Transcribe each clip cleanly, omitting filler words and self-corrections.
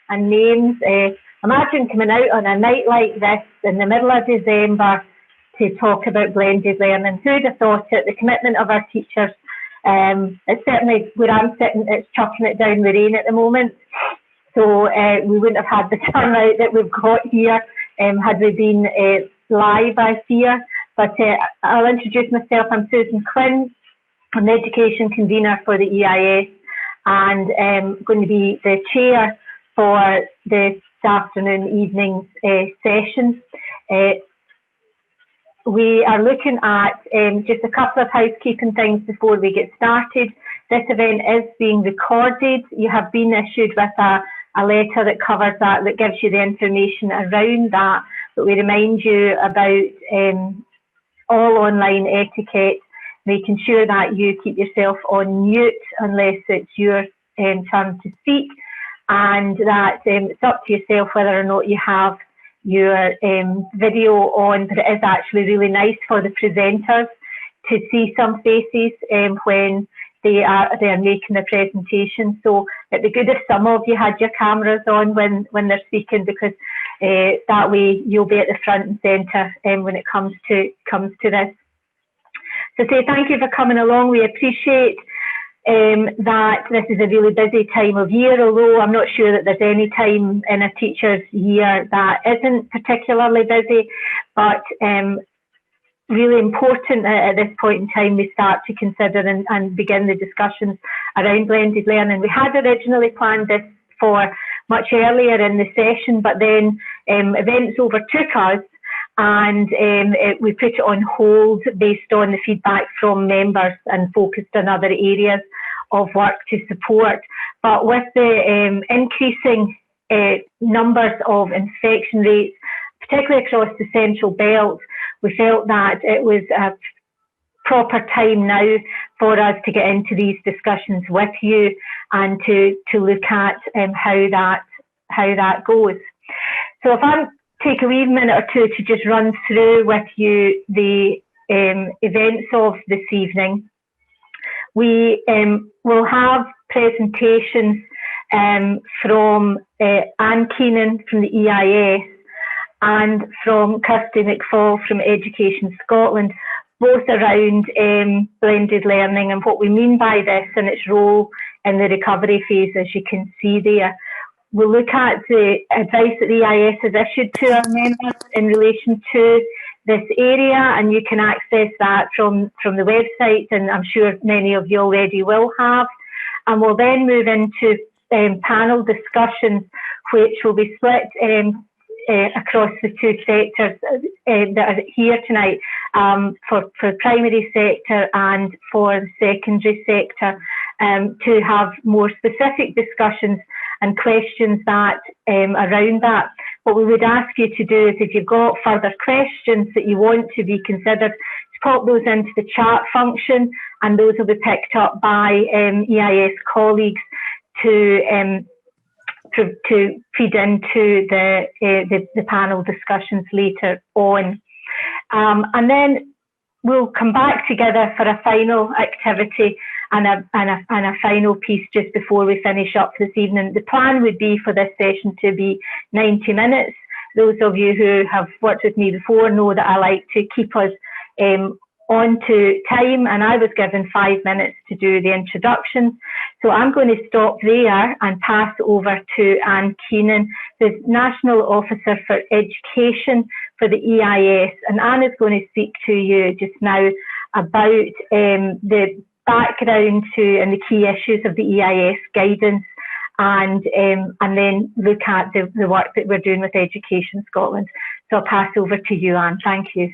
and names. Imagine coming out on a night like this in the middle of December to talk about blended learning. Who'd have thought it? The commitment of our teachers. It's certainly where I'm sitting, it's chucking it down the rain at the moment. So we wouldn't have had the turnout that we've got here had we been live, I fear. But I'll introduce myself. I'm Susan Quinn. I'm the Education Convener for the EIS, and going to be the chair for this afternoon, evening session. We are looking at just a couple of housekeeping things before we get started. This event is being recorded. You have been issued with a letter that covers that gives you the information around that. But we remind you about all online etiquette, making sure that you keep yourself on mute unless it's your turn to speak, and that it's up to yourself whether or not you have your video on, but it is actually really nice for the presenters to see some faces when they are making the presentation. So it'd be good if some of you had your cameras on when they're speaking, because that way you'll be at the front and centre when it comes to this. So say thank you for coming along. We appreciate that this is a really busy time of year, although I'm not sure that there's any time in a teacher's year that isn't particularly busy, but really important at this point in time we start to consider and begin the discussions around blended learning. We had originally planned this for much earlier in the session, but then events overtook us, and we put it on hold based on the feedback from members and focused on other areas of work to support. But with the increasing numbers of infection rates, particularly across the Central Belt, we felt that it was a proper time now for us to get into these discussions with you and to look at how that goes. So if I take a wee minute or two to just run through with you the events of this evening. We will have presentations from Anne Keenan from the EIS and from Kirsty McFall from Education Scotland, both around blended learning and what we mean by this and its role in the recovery phase, as you can see there. We'll look at the advice that the EIS has issued to our members in relation to this area, and you can access that from the website, and I'm sure many of you already will have. And we'll then move into panel discussions, which will be split across the two sectors that are here tonight, for primary sector and for the secondary sector, to have more specific discussions and questions that around that. What we would ask you to do is, if you've got further questions that you want to be considered, to pop those into the chat function, and those will be picked up by EIS colleagues to feed into the panel discussions later on. And then we'll come back together for a final activity and a final piece just before we finish up this evening. The plan would be for this session to be 90 minutes. Those of you who have worked with me before know that I like to keep us on to time, and I was given 5 minutes to do the introductions. So I'm going to stop there and pass over to Anne Keenan, the National Officer for Education for the EIS. And Anne is going to speak to you just now about the background to and the key issues of the EIS guidance, and then look at the work that we're doing with Education Scotland. So I'll pass over to you, Anne. Thank you.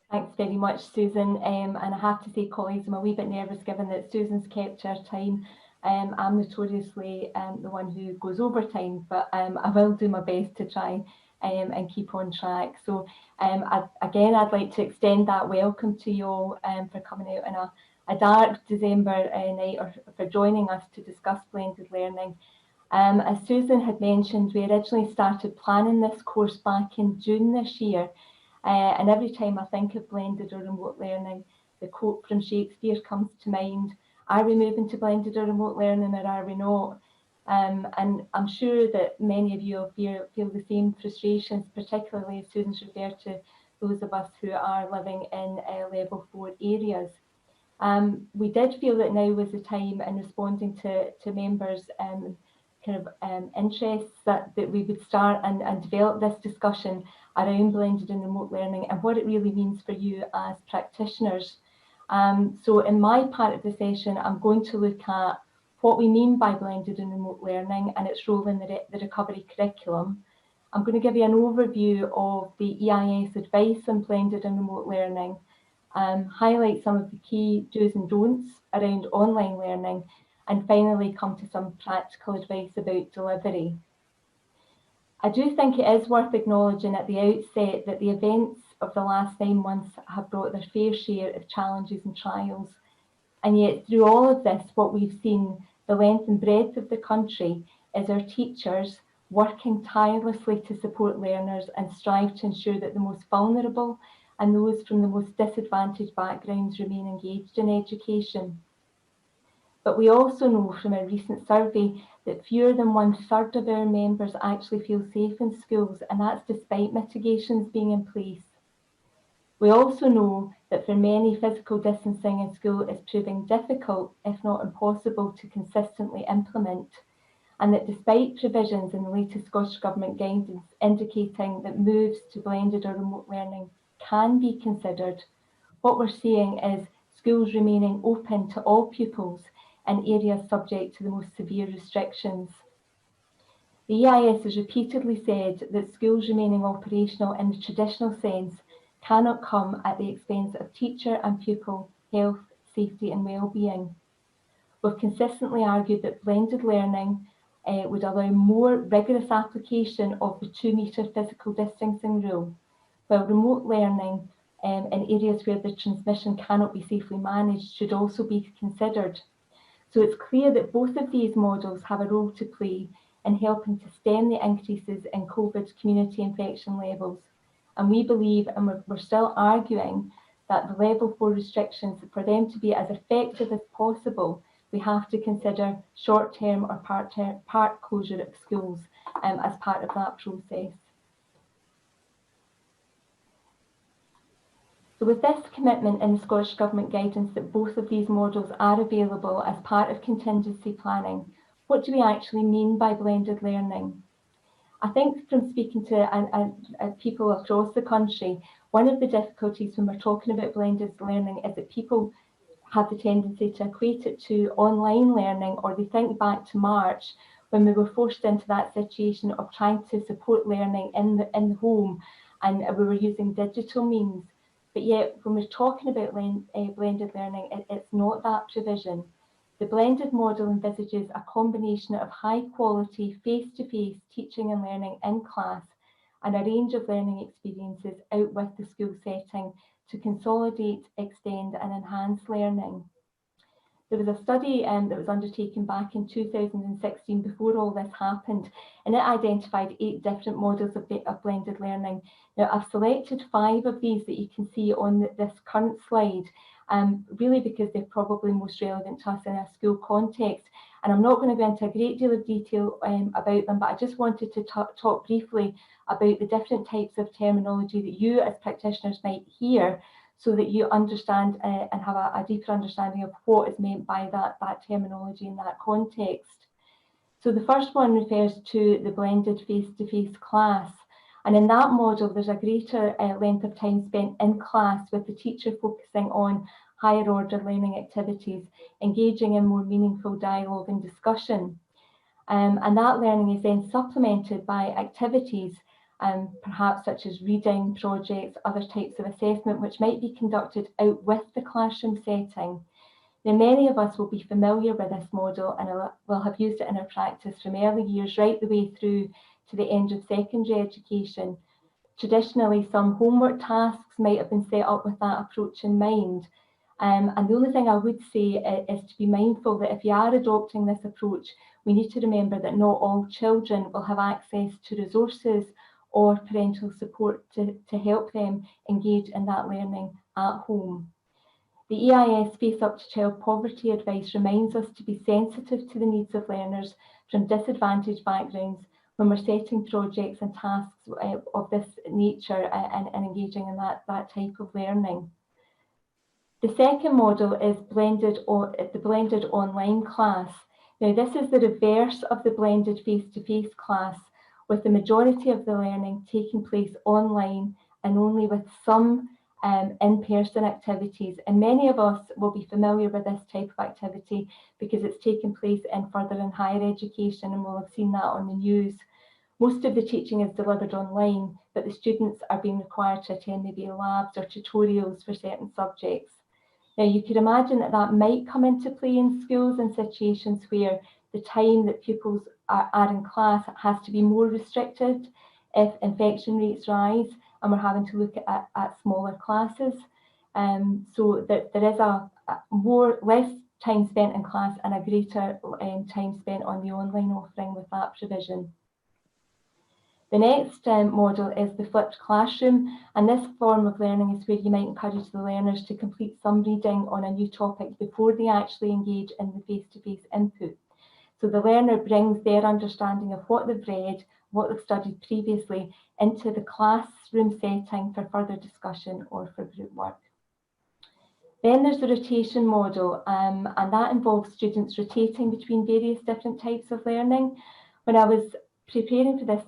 Thanks very much, Susan. And I have to say, colleagues, I'm a wee bit nervous given that Susan's kept her time. I'm notoriously the one who goes over time, but I will do my best to try and keep on track. So again, I'd like to extend that welcome to you all for coming out on a dark December night, or for joining us to discuss blended learning. As Susan had mentioned, we originally started planning this course back in June this year. And every time I think of blended or remote learning, the quote from Shakespeare comes to mind: are we moving to blended or remote learning, or are we not? And I'm sure that many of you feel the same frustrations, particularly as students refer to those of us who are living in level 4 areas. We did feel that now was the time in responding to members' interests that we would start and develop this discussion around blended and remote learning and what it really means for you as practitioners. So in my part of the session, I'm going to look at what we mean by blended and remote learning and its role in the recovery curriculum. I'm going to give you an overview of the EIS advice on blended and remote learning, highlight some of the key do's and don'ts around online learning, and finally come to some practical advice about delivery. I do think it is worth acknowledging at the outset that the events of the last 9 months have brought their fair share of challenges and trials. And yet through all of this, what we've seen, the length and breadth of the country, is our teachers working tirelessly to support learners and strive to ensure that the most vulnerable and those from the most disadvantaged backgrounds remain engaged in education. But we also know from a recent survey that fewer than 1/3 of our members actually feel safe in schools, and that's despite mitigations being in place. We also know that for many, physical distancing in school is proving difficult, if not impossible, to consistently implement, and that despite provisions in the latest Scottish Government guidance indicating that moves to blended or remote learning can be considered, what we're seeing is schools remaining open to all pupils in areas subject to the most severe restrictions. The EIS has repeatedly said that schools remaining operational in the traditional sense cannot come at the expense of teacher and pupil health, safety and well-being. We've consistently argued that blended learning would allow more rigorous application of the 2-metre physical distancing rule, while remote learning in areas where the transmission cannot be safely managed should also be considered. So it's clear that both of these models have a role to play in helping to stem the increases in COVID community infection levels. And we believe, and we're still arguing, that the level 4 restrictions, for them to be as effective as possible, we have to consider short-term or part closure of schools as part of that process. So with this commitment in the Scottish Government guidance that both of these models are available as part of contingency planning, what do we actually mean by blended learning? I think from speaking to people across the country, one of the difficulties when we're talking about blended learning is that people have the tendency to equate it to online learning, or they think back to March when we were forced into that situation of trying to support learning in the home, and we were using digital means. But yet, when we're talking about blended learning, it's not that provision. The blended model envisages a combination of high quality face-to-face teaching and learning in class and a range of learning experiences out with the school setting to consolidate, extend and enhance learning. There was a study that was undertaken back in 2016 before all this happened, and it identified 8 different models of blended learning. Now I've selected 5 of these that you can see on this current slide, really because they're probably most relevant to us in a school context. And I'm not going to go into a great deal of detail about them, but I just wanted to talk briefly about the different types of terminology that you as practitioners might hear, so that you understand and have a deeper understanding of what is meant by that terminology in that context. So the first one refers to the blended face-to-face class. And in that model, there's a greater length of time spent in class, with the teacher focusing on higher order learning activities, engaging in more meaningful dialogue and discussion. And that learning is then supplemented by activities, perhaps such as reading, projects, other types of assessment, which might be conducted out with the classroom setting. Now, many of us will be familiar with this model and will have used it in our practice from early years right the way through to the end of secondary education. Traditionally, some homework tasks might have been set up with that approach in mind. And the only thing I would say is to be mindful that if you are adopting this approach, we need to remember that not all children will have access to resources or parental support to help them engage in that learning at home. The EIS Face Up to Child Poverty advice reminds us to be sensitive to the needs of learners from disadvantaged backgrounds when we're setting projects and tasks of this nature and engaging in that type of learning. The second model is the blended online class. Now, this is the reverse of the blended face-to-face class, with the majority of the learning taking place online and only with some in-person activities. And many of us will be familiar with this type of activity because it's taken place in further and higher education, and we'll have seen that on the news. Most of the teaching is delivered online, but the students are being required to attend maybe labs or tutorials for certain subjects. Now, you could imagine that that might come into play in schools in situations where the time that pupils are in class has to be more restricted if infection rates rise and we're having to look at smaller classes. So that there is less time spent in class and a greater time spent on the online offering with that provision. The next model is the flipped classroom, and this form of learning is where you might encourage the learners to complete some reading on a new topic before they actually engage in the face-to-face input. So the learner brings their understanding of what they've read, what they've studied previously, into the classroom setting for further discussion or for group work. Then there's the rotation model, and that involves students rotating between various different types of learning. When I was preparing for this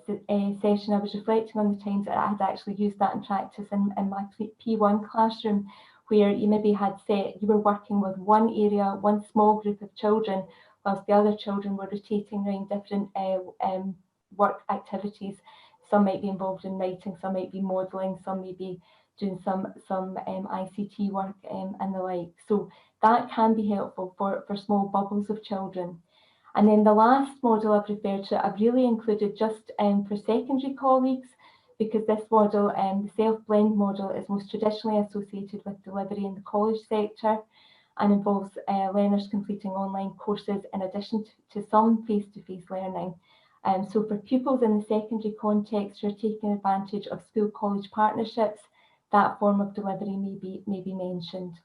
session, I was reflecting on the times that I had actually used that in practice in my P1 classroom, where you maybe you were working with one area, one small group of children, whilst the other children were rotating around different work activities. Some might be involved in writing, some might be modelling, some may be doing some ICT work and the like. So that can be helpful for small bubbles of children. And then the last model I've referred to, I've really included just for secondary colleagues, because this model, the self-blend model, is most traditionally associated with delivery in the college sector and involves learners completing online courses in addition to some face-to-face learning. So for pupils in the secondary context who are taking advantage of school-college partnerships, that form of delivery may be mentioned.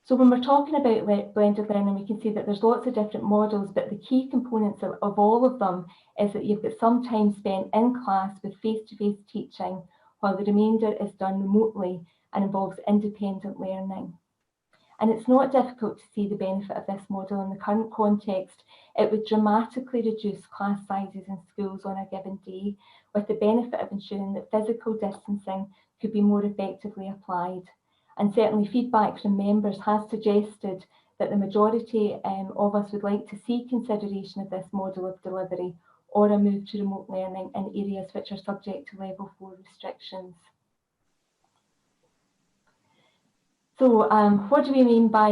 So when we're talking about blended learning, we can see that there's lots of different models, but the key components of all of them is that you've got some time spent in class with face-to-face teaching, while the remainder is done remotely and involves independent learning. And it's not difficult to see the benefit of this model in the current context. It would dramatically reduce class sizes in schools on a given day, with the benefit of ensuring that physical distancing could be more effectively applied. And certainly feedback from members has suggested that the majority of us would like to see consideration of this model of delivery or a move to remote learning in areas which are subject to level 4 restrictions. So what do we mean by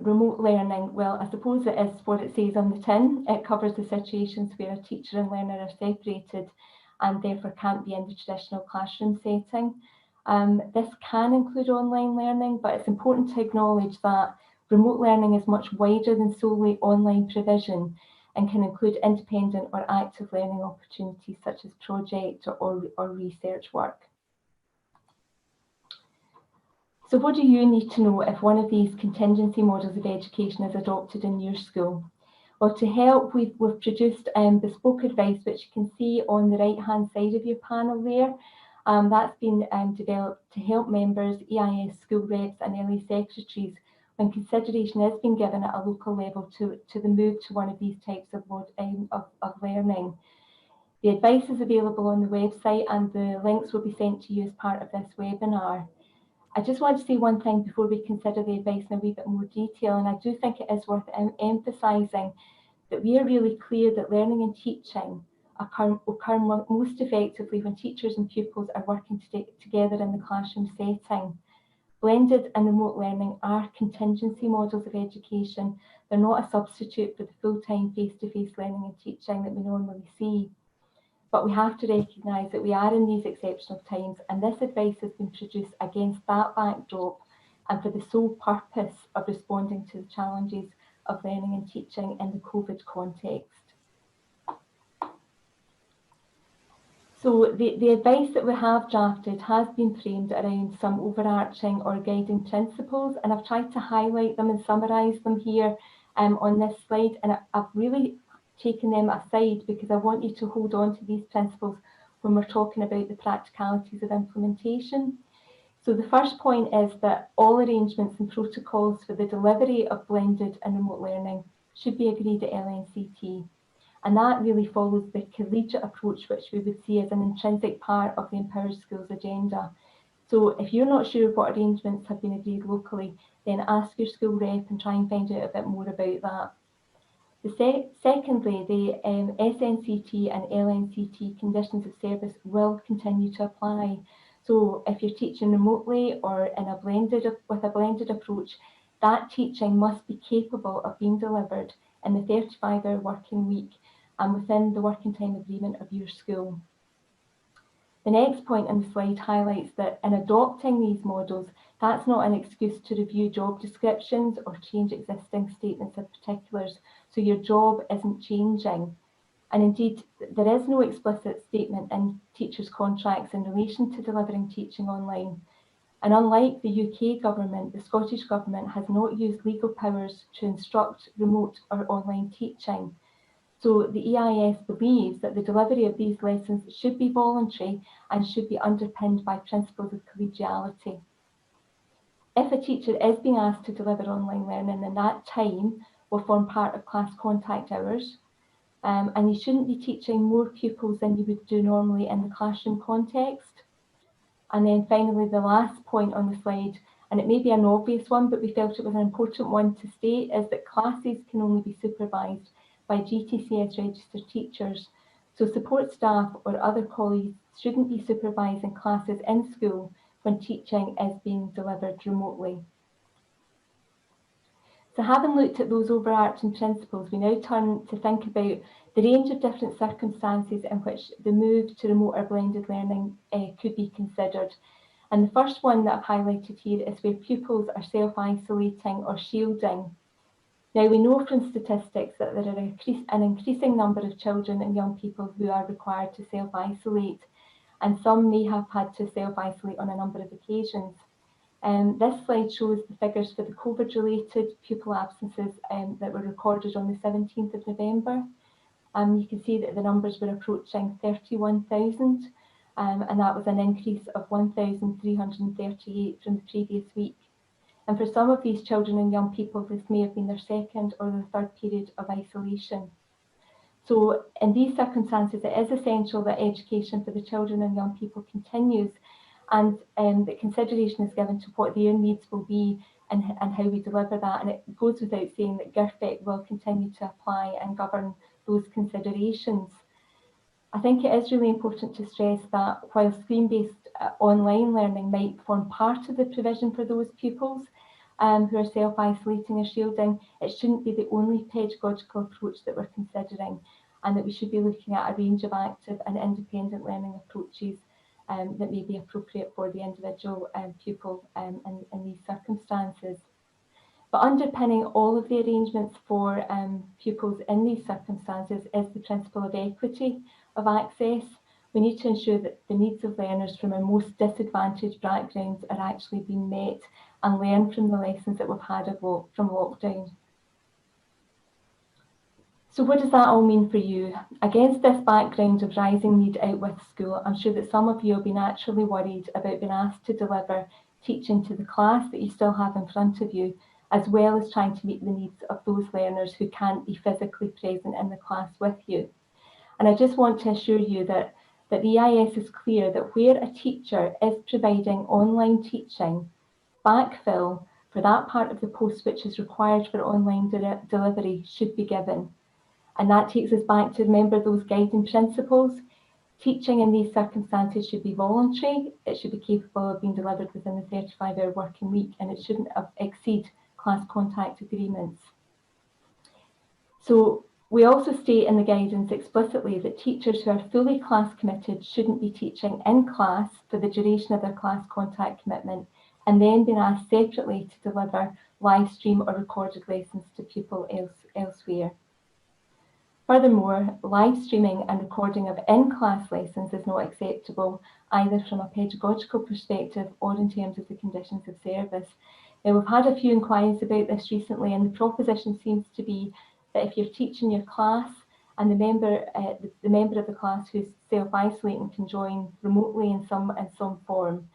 remote learning? Well, I suppose it is what it says on the tin. It covers the situations where a teacher and learner are separated and therefore can't be in the traditional classroom setting. This can include online learning, but it's important to acknowledge that remote learning is much wider than solely online provision and can include independent or active learning opportunities such as project or research work. So what do you need to know if one of these contingency models of education is adopted in your school? Well, to help, we've produced bespoke advice, which you can see on the right-hand side of your panel there. That's been developed to help members, EIS school reps and LA secretaries when consideration is being given at a local level to the move to one of these types of learning. The advice is available on the website and the links will be sent to you as part of this webinar. I just want to say one thing before we consider the advice in a wee bit more detail, and I do think it is worth emphasising that we are really clear that learning and teaching occur most effectively when teachers and pupils are working together in the classroom setting. Blended and remote learning are contingency models of education. They're not a substitute for the full-time face-to-face learning and teaching that we normally see. But we have to recognise that we are in these exceptional times, and this advice has been produced against that backdrop and for the sole purpose of responding to the challenges of learning and teaching in the COVID context. So the advice that we have drafted has been framed around some overarching or guiding principles, and I've tried to highlight them and summarise them here on this slide. And I've really taken them aside because I want you to hold on to these principles when we're talking about the practicalities of implementation. So the first point is that all arrangements and protocols for the delivery of blended and remote learning should be agreed at LNCT. And that really follows the collegiate approach, which we would see as an intrinsic part of the Empowered Schools agenda. So if you're not sure what arrangements have been agreed locally, then ask your school rep and try and find out a bit more about that. Secondly, the SNCT and LNCT conditions of service will continue to apply. So if you're teaching remotely or with a blended approach, that teaching must be capable of being delivered in the 35-hour working week and within the working time agreement of your school. The next point on the slide highlights that in adopting these models, that's not an excuse to review job descriptions or change existing statements of particulars. So your job isn't changing. And indeed, there is no explicit statement in teachers' contracts in relation to delivering teaching online. And unlike the UK government, the Scottish government has not used legal powers to instruct remote or online teaching. So the EIS believes that the delivery of these lessons should be voluntary and should be underpinned by principles of collegiality. If a teacher is being asked to deliver online learning, then that time will form part of class contact hours. And you shouldn't be teaching more pupils than you would do normally in the classroom context. And then finally, the last point on the slide, and it may be an obvious one, but we felt it was an important one to state, is that classes can only be supervised by GTCS registered teachers. So support staff or other colleagues shouldn't be supervising classes in school when teaching is being delivered remotely. So having looked at those overarching principles, we now turn to think about the range of different circumstances in which the move to remote or blended learning could be considered. And the first one that I've highlighted here is where pupils are self-isolating or shielding. Now, we know from statistics that there are an increasing number of children and young people who are required to self-isolate, and some may have had to self-isolate on a number of occasions. This slide shows the figures for the COVID-related pupil absences that were recorded on the 17th of November. You can see that the numbers were approaching 31,000, and that was an increase of 1,338 from the previous week. And for some of these children and young people, this may have been their second or their third period of isolation. So in these circumstances, it is essential that education for the children and young people continues, and that consideration is given to what their needs will be and how we deliver that. And it goes without saying that GIRFEC will continue to apply and govern those considerations. I think it is really important to stress that while screen-based online learning might form part of the provision for those pupils who are self-isolating or shielding, it shouldn't be the only pedagogical approach that we're considering, and that we should be looking at a range of active and independent learning approaches that may be appropriate for the individual pupil in these circumstances. But underpinning all of the arrangements for pupils in these circumstances is the principle of equity of access. We need to ensure that the needs of learners from our most disadvantaged backgrounds are actually being met and learn from the lessons that we've had from lockdown. So what does that all mean for you? Against this background of rising need out with school, I'm sure that some of you will be naturally worried about being asked to deliver teaching to the class that you still have in front of you, as well as trying to meet the needs of those learners who can't be physically present in the class with you. And I just want to assure you that the EIS is clear that where a teacher is providing online teaching, backfill for that part of the post which is required for online delivery should be given. And that takes us back to remember those guiding principles. Teaching in these circumstances should be voluntary, it should be capable of being delivered within the 35-hour working week, and it shouldn't exceed class contact agreements. So we also state in the guidance explicitly that teachers who are fully class committed shouldn't be teaching in class for the duration of their class contact commitment and then being asked separately to deliver live stream or recorded lessons to pupils elsewhere. Furthermore, live streaming and recording of in-class lessons is not acceptable either from a pedagogical perspective or in terms of the conditions of service. Now, we've had a few inquiries about this recently, and the proposition seems to be that if you're teaching your class and the member of the class who's self-isolating can join remotely in some form.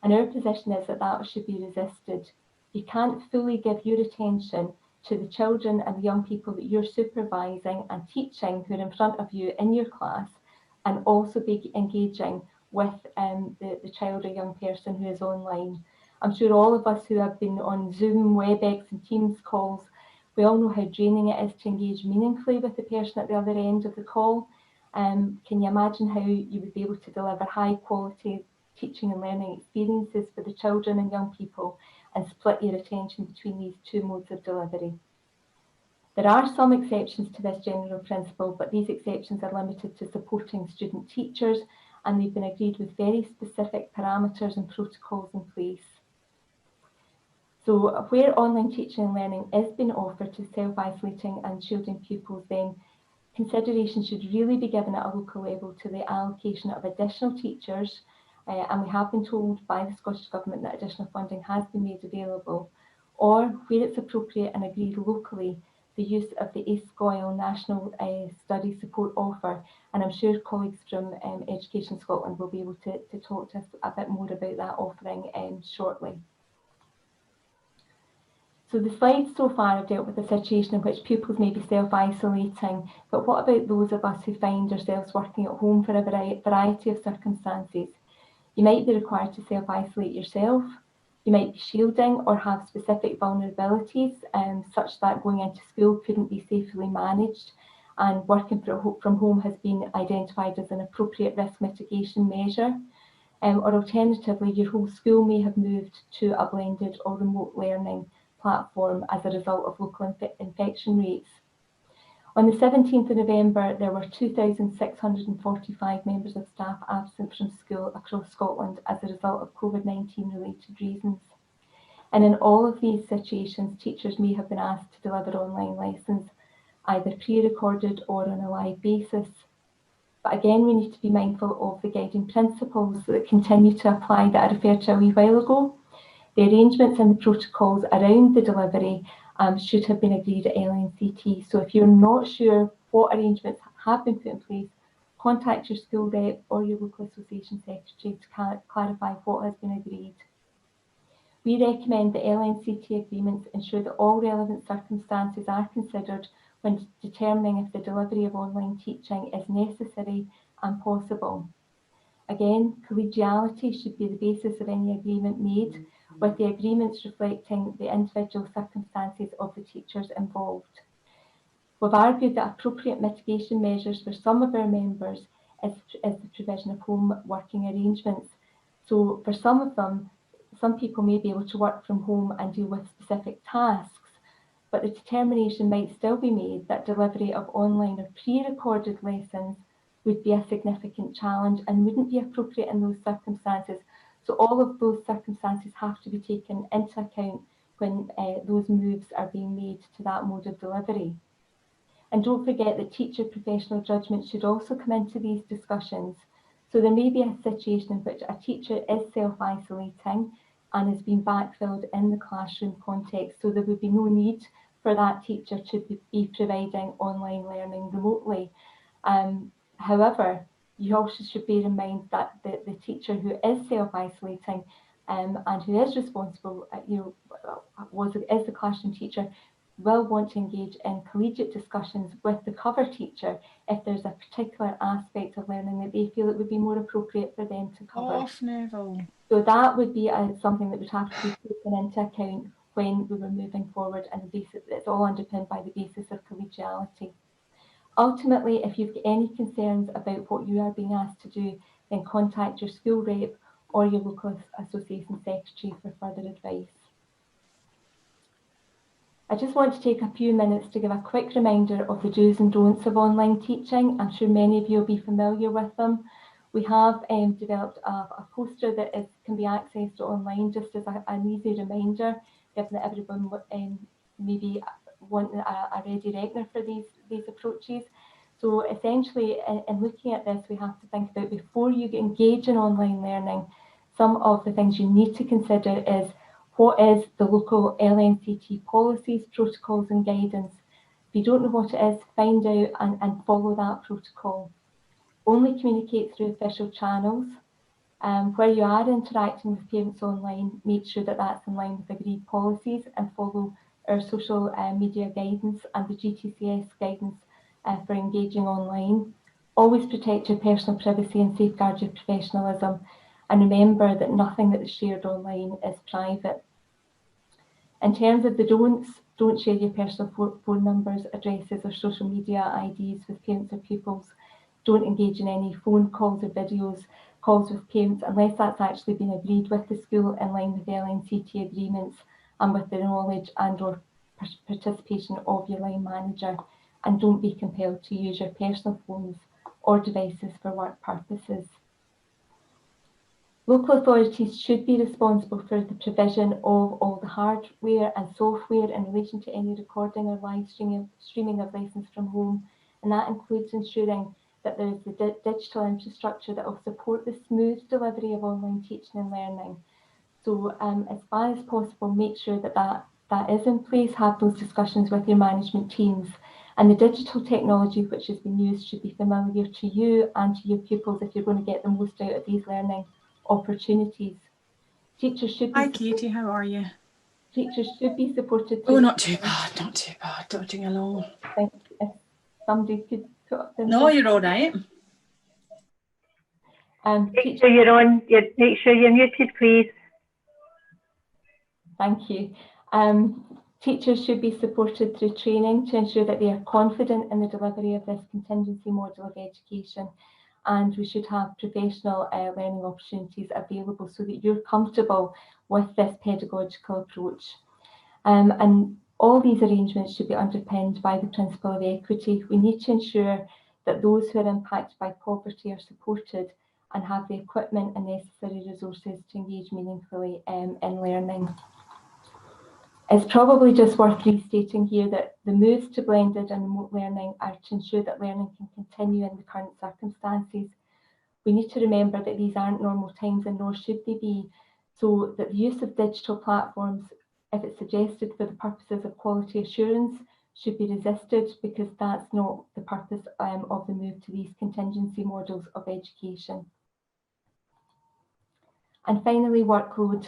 And our position is that that should be resisted. You can't fully give your attention to the children and the young people that you're supervising and teaching who are in front of you in your class, and also be engaging with the child or young person who is online. I'm sure all of us who have been on Zoom, WebEx and Teams calls, we all know how draining it is to engage meaningfully with the person at the other end of the call. Can you imagine how you would be able to deliver high quality teaching and learning experiences for the children and young people and split your attention between these two modes of delivery? There are some exceptions to this general principle, but these exceptions are limited to supporting student teachers, and they've been agreed with very specific parameters and protocols in place. So where online teaching and learning is being offered to self-isolating and shielding pupils, then consideration should really be given at a local level to the allocation of additional teachers, and we have been told by the Scottish Government that additional funding has been made available, or where it's appropriate and agreed locally, the use of the ASCOIL National Study Support Offer, and I'm sure colleagues from Education Scotland will be able to talk to us a bit more about that offering shortly. So the slides so far have dealt with a situation in which pupils may be self-isolating, but what about those of us who find ourselves working at home for a variety of circumstances? You might be required to self-isolate yourself, you might be shielding or have specific vulnerabilities, such that going into school couldn't be safely managed, and working from home has been identified as an appropriate risk mitigation measure. Or alternatively, your whole school may have moved to a blended or remote learning platform as a result of local infection rates. On the 17th of November, there were 2,645 members of staff absent from school across Scotland as a result of COVID-19 related reasons. And in all of these situations, teachers may have been asked to deliver online lessons, either pre-recorded or on a live basis. But again, we need to be mindful of the guiding principles that continue to apply that I referred to a wee while ago. The arrangements and the protocols around the delivery should have been agreed at LNCT. So if you're not sure what arrangements have been put in place, contact your school rep or your local association secretary to clarify what has been agreed. We recommend that LNCT agreements ensure that all relevant circumstances are considered when determining if the delivery of online teaching is necessary and possible. Again, collegiality should be the basis of any agreement made, with the agreements reflecting the individual circumstances of the teachers involved. We've argued that appropriate mitigation measures for some of our members is the provision of home working arrangements. So for some of them, some people may be able to work from home and deal with specific tasks, but the determination might still be made that delivery of online or pre-recorded lessons would be a significant challenge and wouldn't be appropriate in those circumstances. So all of those circumstances have to be taken into account when those moves are being made to that mode of delivery. And don't forget that teacher professional judgment should also come into these discussions. So there may be a situation in which a teacher is self-isolating and is being backfilled in the classroom context. So there would be no need for that teacher to be providing online learning remotely. However, you also should bear in mind that the teacher who is self-isolating and who is responsible, is the classroom teacher, will want to engage in collegiate discussions with the cover teacher if there's a particular aspect of learning that they feel it would be more appropriate for them to cover. So that would be something that would have to be taken into account when we were moving forward, and it's all underpinned by the basis of collegiality. Ultimately, if you've got any concerns about what you are being asked to do, then contact your school rep or your local association secretary for further advice. I just want to take a few minutes to give a quick reminder of the do's and don'ts of online teaching. I'm sure many of you will be familiar with them. We have developed a poster that can be accessed online just as an easy reminder, given that everyone maybe want a ready reckoner for these approaches. So essentially, in looking at this, we have to think about, before you engage in online learning, some of the things you need to consider is what is the local LNCT policies, protocols and guidance you don't know what it is, find out and follow that protocol. Only communicate through official channels. Where you are interacting with parents online, make sure that that's in line with agreed policies and follow our social media guidance and the GTCS guidance for engaging online. Always protect your personal privacy and safeguard your professionalism, and remember that nothing that is shared online is private. In terms of the don'ts, don't share your personal phone numbers, addresses or social media IDs with parents or pupils. Don't engage in any phone calls or videos calls with parents unless that's actually been agreed with the school in line with the LNCT agreements and with the knowledge and or participation of your line manager. And don't be compelled to use your personal phones or devices for work purposes. Local authorities should be responsible for the provision of all the hardware and software in relation to any recording or live streaming of lessons from home, and that includes ensuring that there is the digital infrastructure that will support the smooth delivery of online teaching and learning. So as far as possible, make sure that that is in place, have those discussions with your management teams, and the digital technology which has been used should be familiar to you and to your pupils if you're going to get the most out of these learning opportunities. Teachers should be... Hi Katie, how are you? Teachers should be supported... Oh, not too bad, not too bad, dodging along. I think if somebody could put up their... No, you're all right. Make sure you're on, make sure you're muted, please. Thank you. Teachers should be supported through training to ensure that they are confident in the delivery of this contingency model of education, and we should have professional learning opportunities available so that you're comfortable with this pedagogical approach. And all these arrangements should be underpinned by the principle of equity. We need to ensure that those who are impacted by poverty are supported and have the equipment and necessary resources to engage meaningfully in learning. It's probably just worth restating here that the moves to blended and remote learning are to ensure that learning can continue in the current circumstances. We need to remember that these aren't normal times, and nor should they be, so that the use of digital platforms, if it's suggested for the purposes of quality assurance, should be resisted, because that's not the purpose of the move to these contingency models of education. And finally, workload.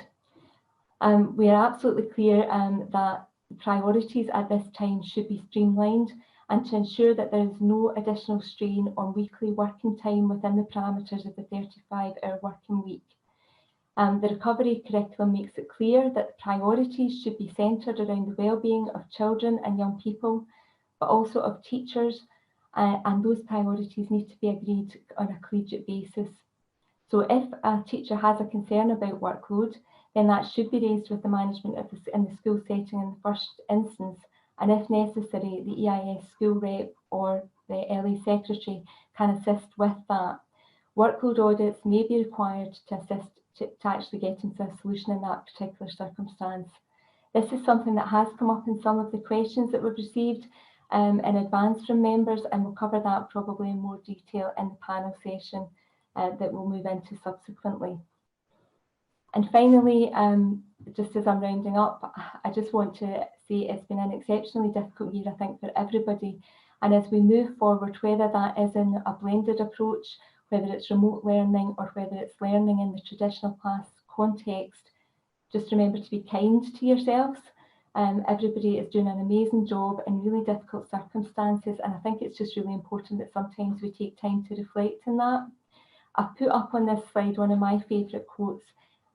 We are absolutely clear that priorities at this time should be streamlined, and to ensure that there is no additional strain on weekly working time within the parameters of the 35-hour working week. The recovery curriculum makes it clear that the priorities should be centred around the well-being of children and young people, but also of teachers, and those priorities need to be agreed on a collegiate basis. So if a teacher has a concern about workload, then that should be raised with the management in the school setting in the first instance, and if necessary, the EIS school rep or the LA secretary can assist with that. Workload audits may be required to assist to actually getting to a solution in that particular circumstance. This is something that has come up in some of the questions that we've received in advance from members, and we'll cover that probably in more detail in the panel session that we'll move into subsequently. And finally, just as I'm rounding up, I just want to say it's been an exceptionally difficult year, I think, for everybody. And as we move forward, whether that is in a blended approach, whether it's remote learning or whether it's learning in the traditional class context, just remember to be kind to yourselves. Everybody is doing an amazing job in really difficult circumstances, and I think it's just really important that sometimes we take time to reflect on that. I've put up on this slide one of my favourite quotes,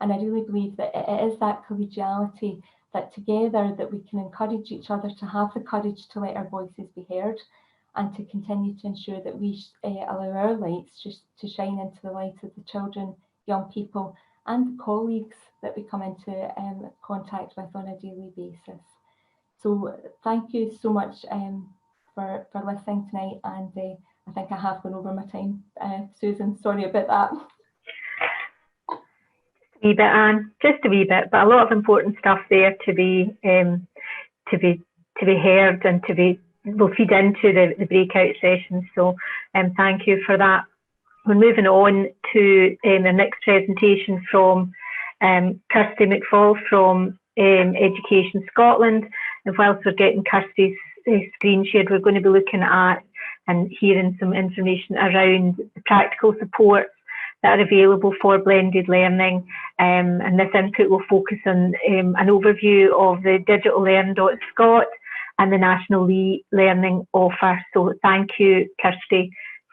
and I really believe that it is that collegiality, that together that we can encourage each other to have the courage to let our voices be heard, and to continue to ensure that we allow our lights just to shine into the light of the children, young people, and colleagues that we come into contact with on a daily basis. So thank you so much for listening tonight, and I think I have gone over my time. Susan, sorry about that. A wee bit, Anne, just a wee bit, but a lot of important stuff there to be heard and will feed into the breakout sessions. So thank you for that. We're moving on to the next presentation from Kirsty McFall from Education Scotland. And whilst we're getting Kirsty's screen shared, we're going to be looking at and hearing some information around the practical supports that are available for blended learning, and this input will focus on an overview of the digitallearn.scot and the National Learning Offer. So thank you, Kirsty,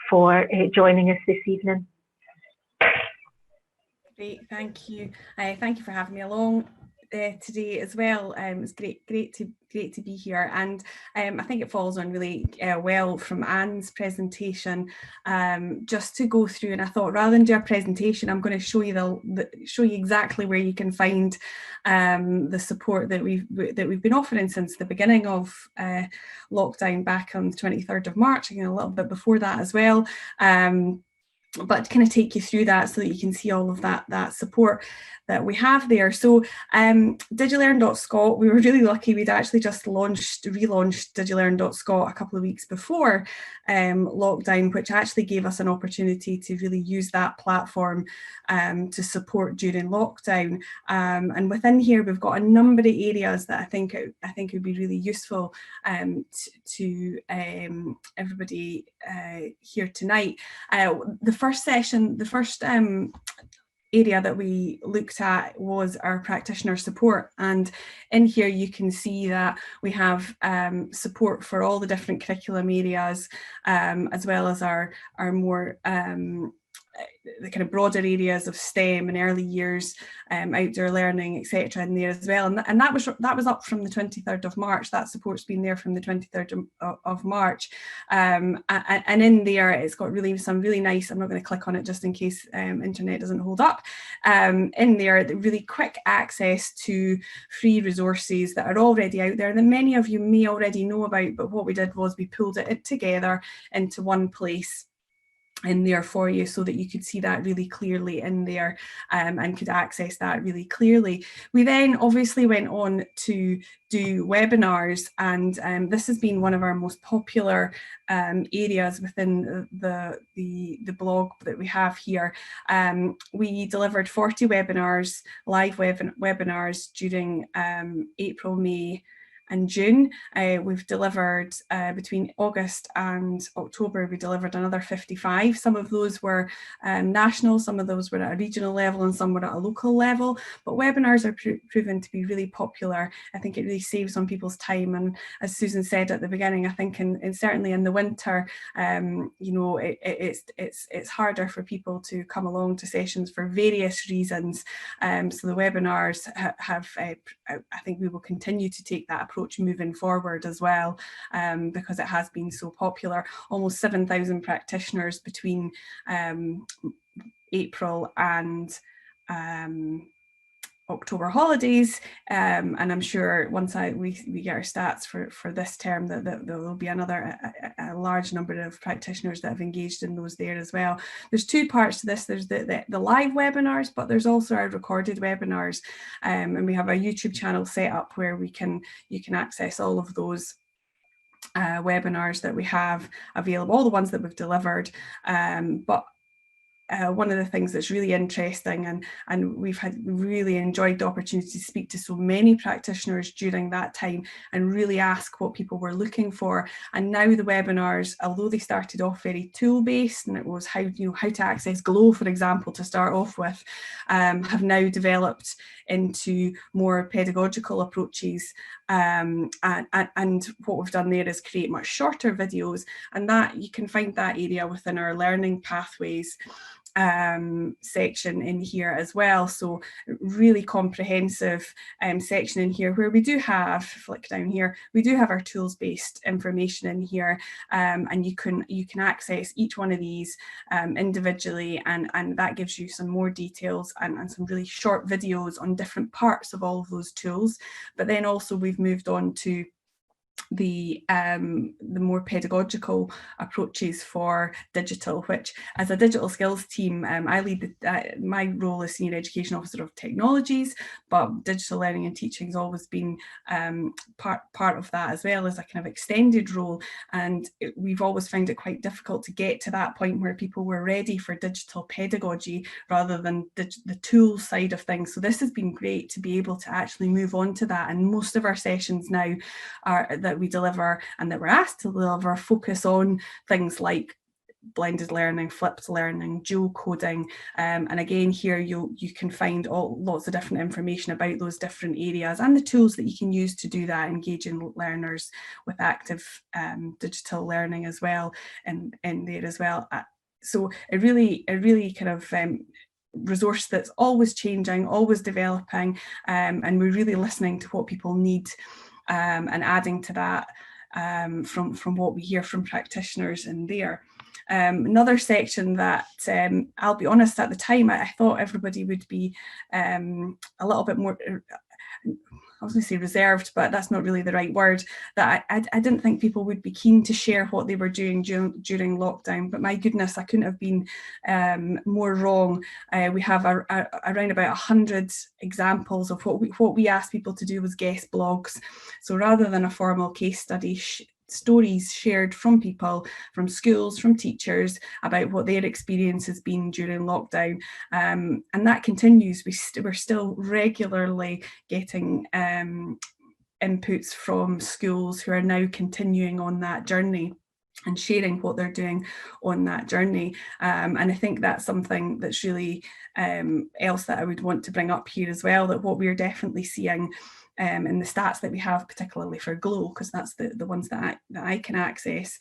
for joining us this evening. Great, thank you. Thank you for having me along today as well. It's great to be here, and I think it falls on really well from Anne's presentation. Just to go through, and I thought rather than do a presentation, I'm going to show you show you exactly where you can find the support that we've been offering since the beginning of lockdown back on the 23rd of March, again a little bit before that as well. But kind of take you through that so that you can see all of that support that we have there. So digilearn.scot, we were really lucky. We'd actually just relaunched digilearn.scot a couple of weeks before lockdown, which actually gave us an opportunity to really use that platform to support during lockdown. And within here, we've got a number of areas that I think would be really useful to everybody here tonight. The first session, the first area that we looked at was our practitioner support, and in here you can see that we have support for all the different curriculum areas, as well as our more the kind of broader areas of STEM and early years, outdoor learning, etc. in there as well. And that was up from the 23rd of March. That support's been there from the 23rd of March. And in there, it's got some really nice, I'm not going to click on it just in case internet doesn't hold up. In there, really quick access to free resources that are already out there that many of you may already know about, but what we did was we pulled it together into one place in there for you so that you could see that really clearly in there, and could access that really clearly. We then obviously went on to do webinars, and this has been one of our most popular areas within the blog that we have here. We delivered 40 webinars, live webinars during April, May and June. We've delivered between August and October, we delivered another 55. Some of those were national, some of those were at a regional level, and some were at a local level. But webinars are proven to be really popular. I think it really saves on people's time. And as Susan said at the beginning, I think certainly in the winter, you know, it's harder for people to come along to sessions for various reasons. So the webinars have, I think we will continue to take that approach moving forward as well, because it has been so popular. Almost 7,000 practitioners between April and October holidays, and I'm sure once we get our stats for this term that there will be a large number of practitioners that have engaged in those there as well. There's two parts to this. There's the live webinars, but there's also our recorded webinars, and we have a YouTube channel set up where you can access all of those webinars that we have available, all the ones that we've delivered, but one of the things that's really interesting, and we've really enjoyed the opportunity to speak to so many practitioners during that time and really ask what people were looking for. And now the webinars, although they started off very tool-based, and it was how to access Glow, for example, to start off with, have now developed into more pedagogical approaches. And what we've done there is create much shorter videos, and that you can find that area within our learning pathways section in here as well. So really comprehensive section in here where we do have, flick down here, we do have our tools based information in here, and you can access each one of these individually, and that gives you some more details and some really short videos on different parts of all of those tools. But then also we've moved on to the more pedagogical approaches for digital, which as a digital skills team, I lead my role as Senior Education Officer of Technologies, but digital learning and teaching has always been part of that, as well as a kind of extended role. And we've always found it quite difficult to get to that point where people were ready for digital pedagogy rather than the tool side of things. So this has been great to be able to actually move on to that. And most of our sessions now that that we deliver and that we're asked to deliver focus on things like blended learning, flipped learning, dual coding, and again here you can find lots of different information about those different areas and the tools that you can use to do that, engaging learners with active digital learning as well in there as well. So a really kind of resource that's always changing, always developing, and we're really listening to what people need and adding to that from what we hear from practitioners in there. Another section that I'll be honest, at the time I thought everybody would be a little bit more, I was going to say reserved, but that's not really the right word, that I didn't think people would be keen to share what they were doing during lockdown, but my goodness, I couldn't have been more wrong. We have around about 100 examples of what we asked people to do was guest blogs. So rather than a formal case study, stories shared from people, from schools, from teachers about what their experience has been during lockdown, and that continues. We're still regularly getting inputs from schools who are now continuing on that journey and sharing what they're doing on that journey, and I think that's something that's really else that I would want to bring up here as well, that what we're definitely seeing in the stats that we have, particularly for GLOW, because that's the ones that I can access,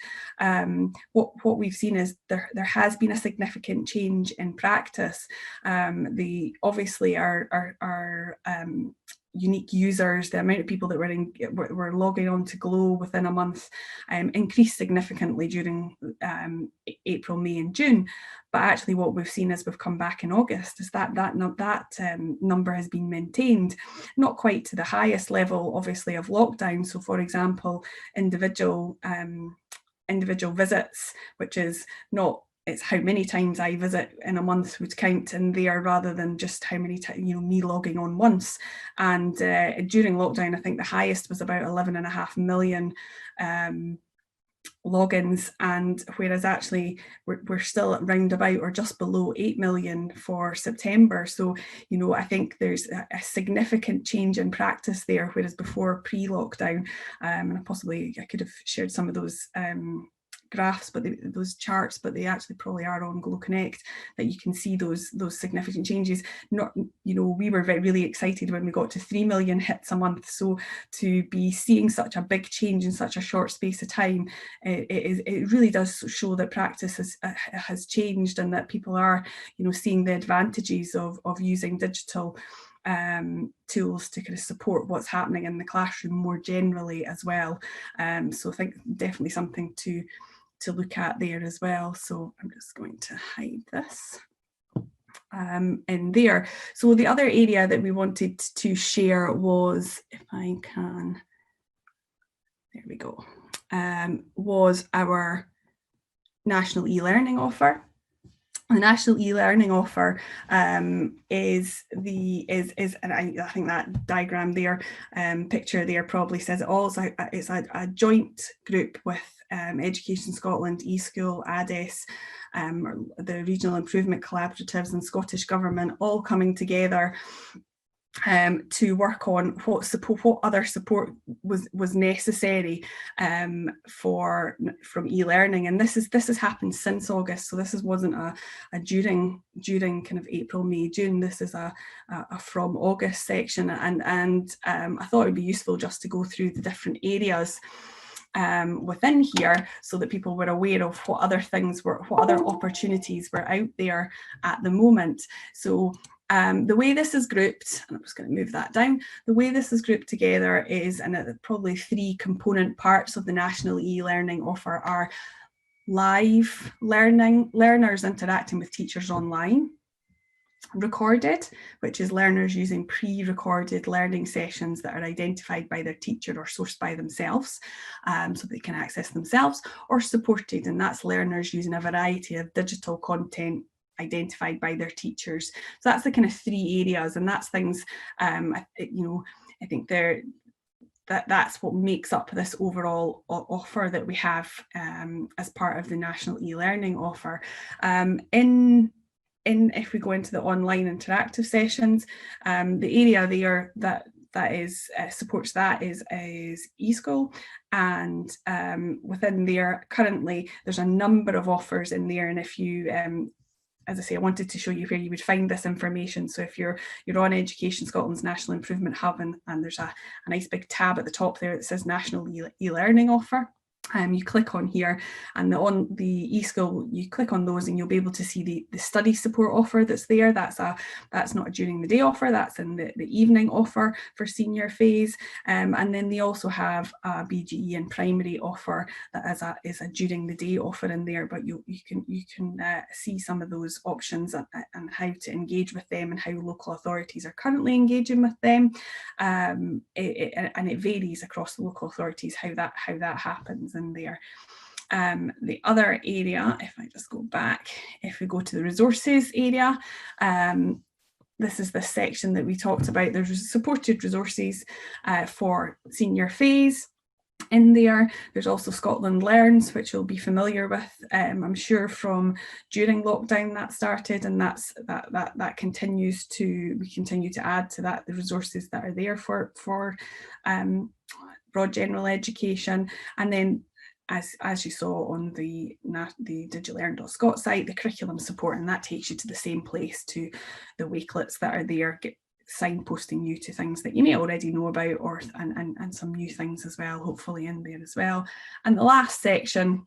what we've seen is there has been a significant change in practice. Obviously our unique users, the amount of people that were logging on to GLOW within a month increased significantly during April, May and June. But actually what we've seen as we've come back in August is that number has been maintained, not quite to the highest level, obviously, of lockdown. So for example, individual visits, which is not, it's how many times I visit in a month would count in there rather than just how many times, me logging on once. And during lockdown, I think the highest was about 11.5 million logins, and whereas actually we're still at round about or just below 8 million for September. So I think there's a significant change in practice there, whereas before pre-lockdown, and possibly I could have shared some of those graphs, but those charts, but they actually probably are on Glow Connect, that you can see those significant changes. We were really excited when we got to 3 million hits a month. So to be seeing such a big change in such a short space of time, it really does show that practice has changed, and that people are, seeing the advantages of using digital tools to kind of support what's happening in the classroom more generally as well. So I think definitely something to look at there as well. So I'm just going to hide this in there. So the other area that we wanted to share was, if I can, there we go, was our national e-learning offer. The national e-learning offer is and I think that diagram there, picture there probably says it all. So it's a joint group with Education Scotland, eSchool, ADES, the Regional Improvement Collaboratives and Scottish Government, all coming together to work on what other support was necessary from e-learning. And this has happened since August, so this wasn't a during kind of April, May, June. This is a from August section, and I thought it would be useful just to go through the different areas within here, so that people were aware of what other opportunities were out there at the moment. So the way this is grouped, and I'm just going to move that down, the way this is grouped together is, and probably 3 component parts of the national e-learning offer are live learning, learners interacting with teachers online; recorded, which is learners using pre-recorded learning sessions that are identified by their teacher or sourced by themselves, so they can access themselves; or supported, and that's learners using a variety of digital content identified by their teachers. So that's the kind of 3 areas, and that's things, I think that's what makes up this overall offer that we have as part of the national e-learning offer. If we go into the online interactive sessions, the area there that that is supports that is eSchool, and within there currently there's a number of offers in there, and if you as I say, I wanted to show you where you would find this information. So if you're on Education Scotland's National Improvement Hub, and there's a nice big tab at the top there that says National e-Learning Offer. You click on here, and on the eSchool, you click on those and you'll be able to see the study support offer that's there. That's not a during the day offer, that's in the evening offer for senior phase. And then they also have a BGE and primary offer that is a during the day offer in there, but you can see some of those options and how to engage with them and how local authorities are currently engaging with them. And it varies across the local authorities how that happens in there. The other area, if I just go back, if we go to the resources area, this is the section that we talked about. There's supported resources for senior phase. In there, there's also Scotland Learns, which you'll be familiar with. I'm sure from during lockdown that started, and that continues to, we continue to add to that the resources that are there for broad general education. And then as you saw on the digilearn.scot site, the curriculum support, and that takes you to the same place, to the wakelets that are there, signposting you to things that you may already know about, or and some new things as well, hopefully in there as well. And the last section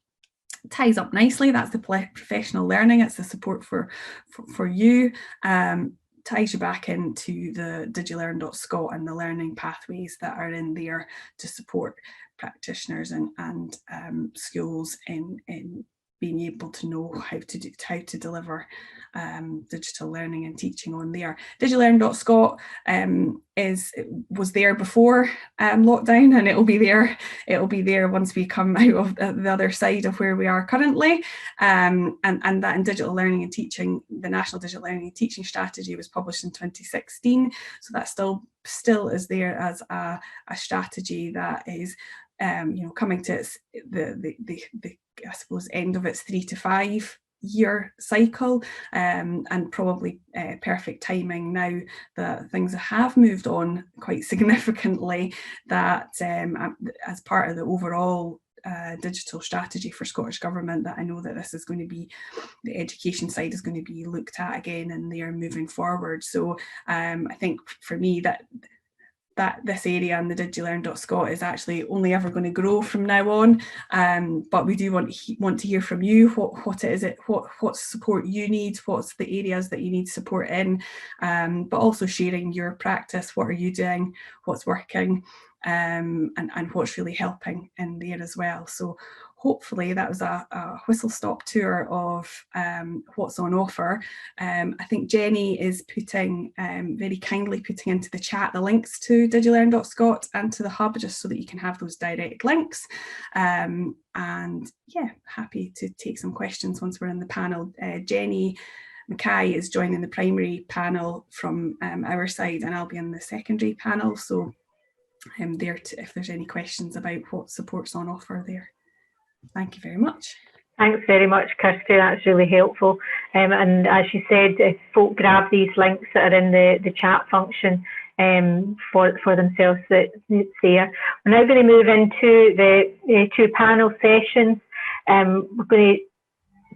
ties up nicely. That's the professional learning. It's the support for you. Ties you back into the digilearn.scot and the learning pathways that are in there to support practitioners and schools in being able to know how to deliver digital learning and teaching on there. Digilearn.scot was there before lockdown, and it'll be there once we come out of the other side of where we are currently. And that in digital learning and teaching, the National Digital Learning and Teaching Strategy was published in 2016. So that still is there as a strategy that is coming to the I suppose end of its 3 to 5 year cycle, and probably perfect timing now that things have moved on quite significantly, that as part of the overall digital strategy for Scottish Government, that I know that this is going to be, the education side is going to be looked at again, and they are moving forward. So I think for me that this area and the digilearn.scot is actually only ever going to grow from now on, but we do want to hear from you. What support you need, what's the areas that you need support in, but also sharing your practice. What are you doing, what's working, and what's really helping in there as well. So hopefully that was a whistle-stop tour of what's on offer. I think Jenny is very kindly putting into the chat the links to digilearn.scot and to the hub, just so that you can have those direct links. And yeah, happy to take some questions once we're in the panel. Jenny Mackay is joining the primary panel from our side, and I'll be in the secondary panel. So I'm there if there's any questions about what support's on offer there. Thank you very much. Thanks very much, Kirsty. That's really helpful. And as you said, if folk grab these links that are in the chat function for themselves, it's there. We're now going to move into the two panel sessions. We're going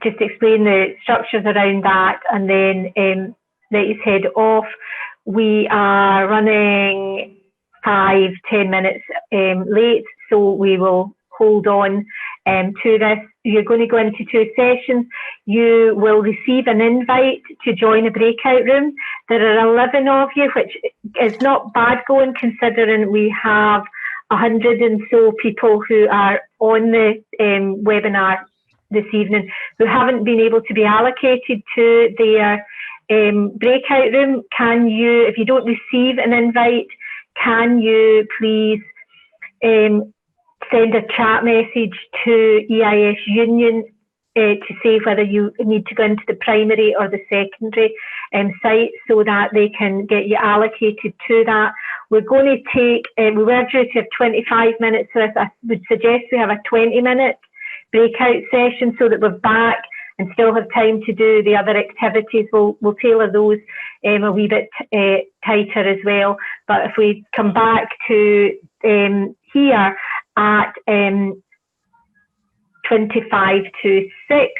to just explain the structures around that, and then let you head off. We are running 5-10 minutes late, so we will hold on to this. You're going to go into two sessions. You will receive an invite to join a breakout room. There are 11 of you, which is not bad going, considering we have 100 and so people who are on the webinar this evening who haven't been able to be allocated to their breakout room. Can you, if you don't receive an invite, can you please send a chat message to EIS Union to say whether you need to go into the primary or the secondary site, so that they can get you allocated to that. We're going to take, we were due to have 25 minutes, so I would suggest we have a 20-minute breakout session, so that we're back and still have time to do the other activities, we'll tailor those a wee bit tighter as well. But if we come back to here at 25 to 6,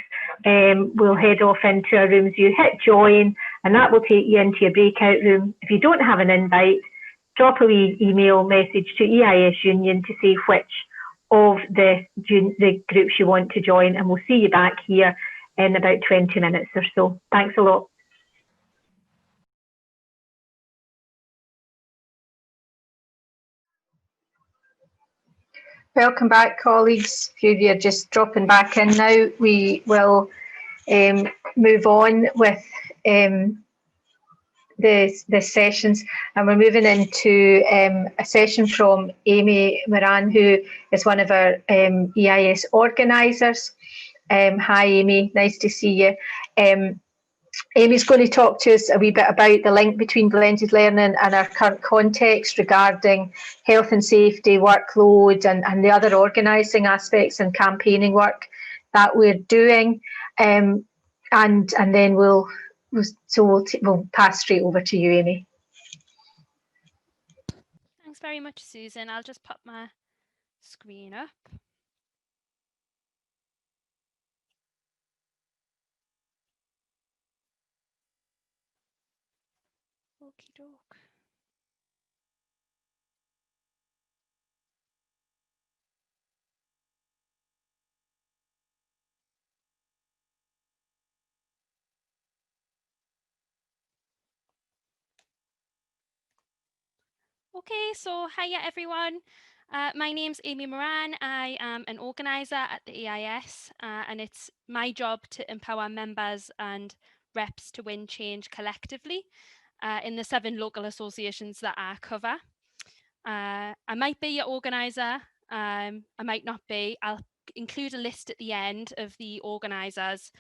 we'll head off into our rooms. You hit join and that will take you into your breakout room. If you don't have an invite, drop a wee email message to EIS Union to say which of the groups you want to join, and we'll see you back here in about 20 minutes or so. Thanks a lot. Welcome back, colleagues. If you're just dropping back in now, we will move on with the sessions, and we're moving into a session from Amy Moran, who is one of our EIS organisers. Hi Amy, nice to see you. Amy's going to talk to us a wee bit about the link between blended learning and our current context regarding health and safety, workload, and the other organising aspects and campaigning work that we're doing. And then we'll pass straight over to you, Amy. Thanks very much, Susan. I'll just pop my screen up. Okie doke. Okay, so hiya everyone. My name's Amy Moran. I am an organiser at the EIS, and it's my job to empower members and reps to win change collectively in the 7 local associations that I cover. I might be your organiser, I might not be. I'll include a list at the end of the organisers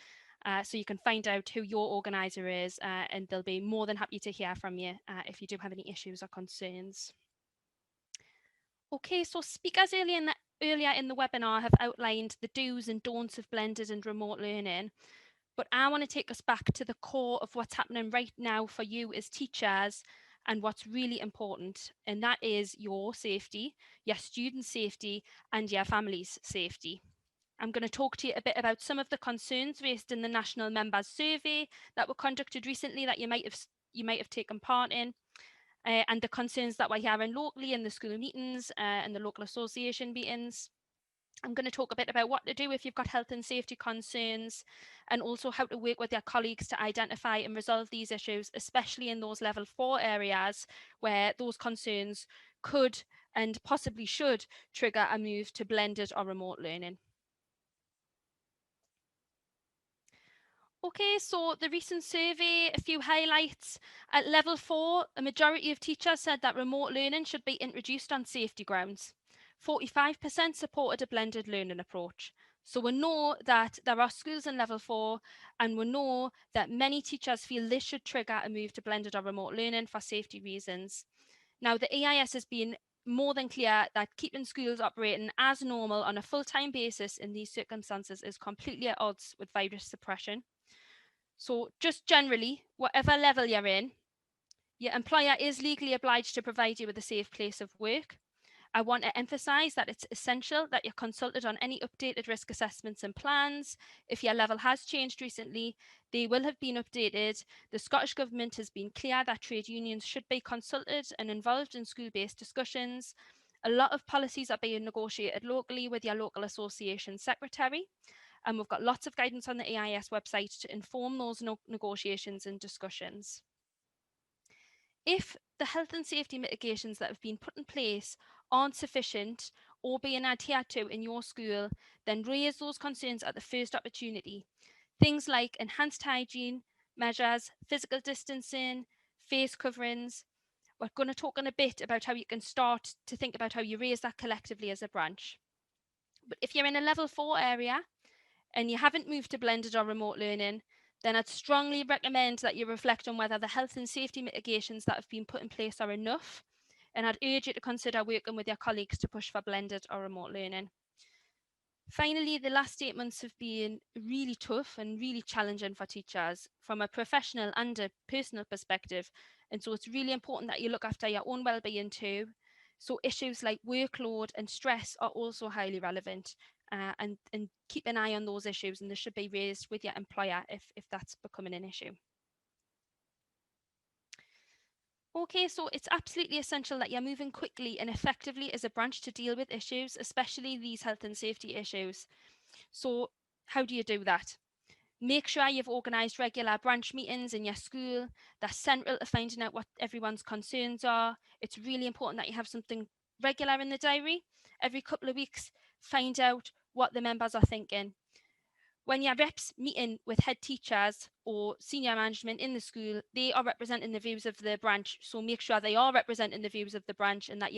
so you can find out who your organiser is, and they'll be more than happy to hear from you if you do have any issues or concerns. Okay, so speakers earlier in the webinar have outlined the do's and don'ts of blended and remote learning, but I want to take us back to the core of what's happening right now for you as teachers and what's really important, and that is your safety, your students' safety, and your family's safety. I'm going to talk to you a bit about some of the concerns raised in the National Members Survey that were conducted recently that you might have taken part in, and the concerns that we're hearing locally in the school meetings and the local association meetings. I'm going to talk a bit about what to do if you've got health and safety concerns, and also how to work with your colleagues to identify and resolve these issues, especially in those level 4 areas where those concerns could and possibly should trigger a move to blended or remote learning. Okay, so the recent survey, a few highlights. At level 4, a majority of teachers said that remote learning should be introduced on safety grounds. 45% supported a blended learning approach. So we know that there are schools in level 4, and we know that many teachers feel this should trigger a move to blended or remote learning for safety reasons. Now, the EIS has been more than clear that keeping schools operating as normal on a full-time basis in these circumstances is completely at odds with virus suppression. So just generally, whatever level you're in, your employer is legally obliged to provide you with a safe place of work. I want to emphasise that it's essential that you're consulted on any updated risk assessments and plans. If your level has changed recently, they will have been updated. The Scottish Government has been clear that trade unions should be consulted and involved in school-based discussions. A lot of policies are being negotiated locally with your local association secretary. And we've got lots of guidance on the EIS website to inform those negotiations and discussions. If the health and safety mitigations that have been put in place aren't sufficient or being adhered to in your school, then raise those concerns at the first opportunity. Things like enhanced hygiene measures, physical distancing, face coverings. We're going to talk in a bit about how you can start to think about how you raise that collectively as a branch. But if you're in a level 4 area, and you haven't moved to blended or remote learning, then I'd strongly recommend that you reflect on whether the health and safety mitigations that have been put in place are enough. And I'd urge you to consider working with your colleagues to push for blended or remote learning. Finally, the last 8 months have been really tough and really challenging for teachers from a professional and a personal perspective. And so it's really important that you look after your own well-being too. So issues like workload and stress are also highly relevant, and keep an eye on those issues, and they should be raised with your employer if that's becoming an issue. Okay, so it's absolutely essential that you're moving quickly and effectively as a branch to deal with issues, especially these health and safety issues. So how do you do that? Make sure you've organised regular branch meetings in your school. That's central to finding out what everyone's concerns are. It's really important that you have something regular in the diary. Every couple of weeks, find out what the members are thinking. When your reps meeting with head teachers or senior management in the school, they are representing the views of the branch. So make sure they are representing the views of the branch, and that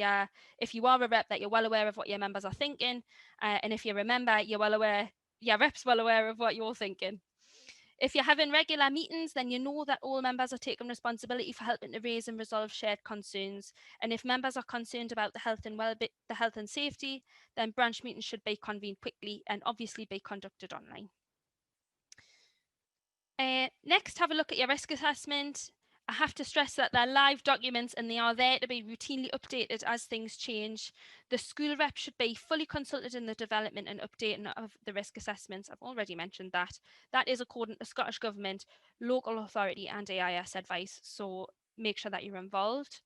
if you are a rep, that you're well aware of what your members are thinking. And if you're a member, your rep's well aware of what you're thinking. If you're having regular meetings, then you know that all members are taking responsibility for helping to raise and resolve shared concerns. And if members are concerned about the health and safety, then branch meetings should be convened quickly and obviously be conducted online. Next, have a look at your risk assessment. I have to stress that they're live documents and they are there to be routinely updated as things change. The school rep should be fully consulted in the development and updating of the risk assessments. I've already mentioned that. That is according to Scottish Government, local authority and AIS advice, so make sure that you're involved.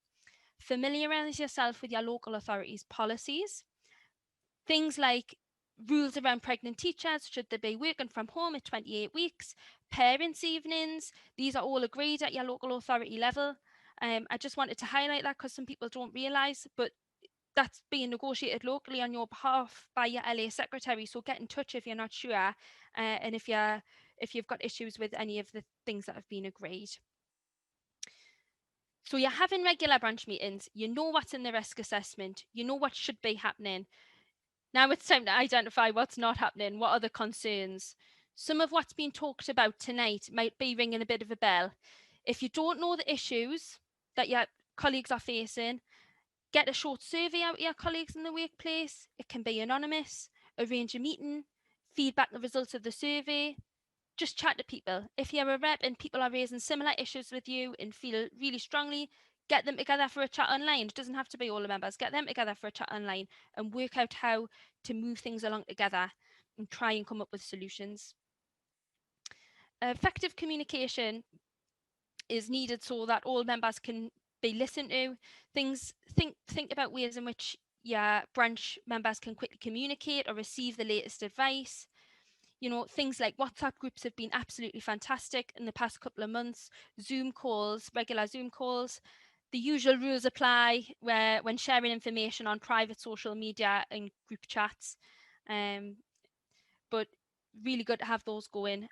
Familiarise yourself with your local authority's policies. Things like rules around pregnant teachers, should they be working from home at 28 weeks, parents' evenings, these are all agreed at your local authority level. I just wanted to highlight that because some people don't realise, but that's being negotiated locally on your behalf by your LA secretary. So get in touch if you're not sure, and if you've got issues with any of the things that have been agreed. So you're having regular branch meetings, you know what's in the risk assessment, you know what should be happening. Now it's time to identify what's not happening, what are the concerns. Some of what's been talked about tonight might be ringing a bit of a bell. If you don't know the issues that your colleagues are facing, get a short survey out to your colleagues in the workplace. It can be anonymous, arrange a meeting, feedback the results of the survey, just chat to people. If you're a rep and people are raising similar issues with you and feel really strongly, get them together for a chat online. It doesn't have to be all the members. Get them together for a chat online and work out how to move things along together and try and come up with solutions. Effective communication is needed so that all members can be listened to. Think about ways in which your branch members can quickly communicate or receive the latest advice. You know, things like WhatsApp groups have been absolutely fantastic in the past couple of months. Zoom calls, regular Zoom calls. The usual rules apply when sharing information on private social media and group chats. But really good to have those going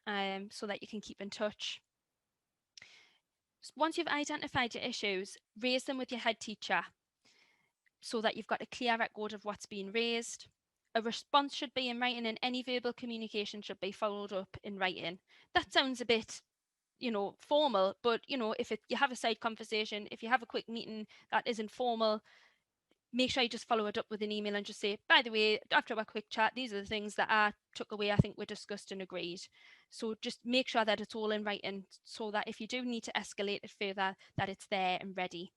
so that you can keep in touch. Once you've identified your issues, raise them with your head teacher so that you've got a clear record of what's being raised. A response should be in writing, and any verbal communication should be followed up in writing. That sounds a bit, formal, but if you have a side conversation, if you have a quick meeting that isn't formal, make sure you just follow it up with an email and just say, by the way, after our quick chat, these are the things that I took away, I think were discussed and agreed. So just make sure that it's all in writing so that if you do need to escalate it further, that it's there and ready.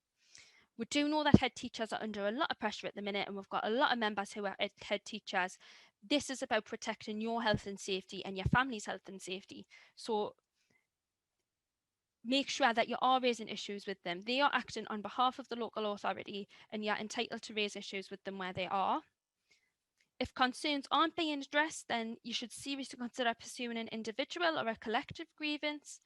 We do know that head teachers are under a lot of pressure at the minute, and we've got a lot of members who are head teachers. This is about protecting your health and safety and your family's health and safety. So make sure that you are raising issues with them. They are acting on behalf of the local authority, and you're entitled to raise issues with them where they are. If concerns aren't being addressed, then you should seriously consider pursuing an individual or a collective grievance.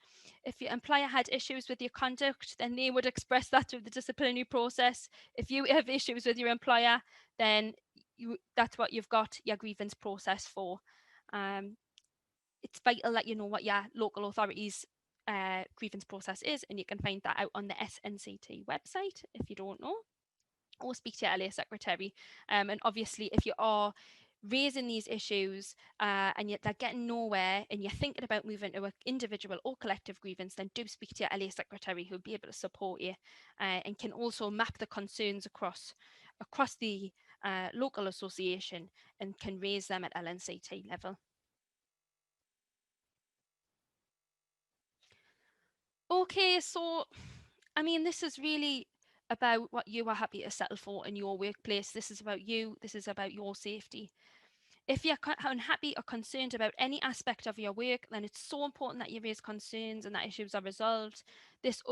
If your employer had issues with your conduct, then they would express that through the disciplinary process. If you have issues with your employer, then that's what you've got your grievance process for. It's vital that you know what your local authority's grievance process is, and you can find that out on the SNCT website if you don't know, or speak to your LA secretary. And obviously, if you are raising these issues and yet they're getting nowhere and you're thinking about moving to an individual or collective grievance, then do speak to your LA secretary, who'll be able to support you and can also map the concerns across the local association and can raise them at LNCT level. Okay, so I mean, this is really about what you are happy to settle for in your workplace. This is about you. This is about your safety. If you're unhappy or concerned about any aspect of your work, then it's so important that you raise concerns and that issues are resolved. This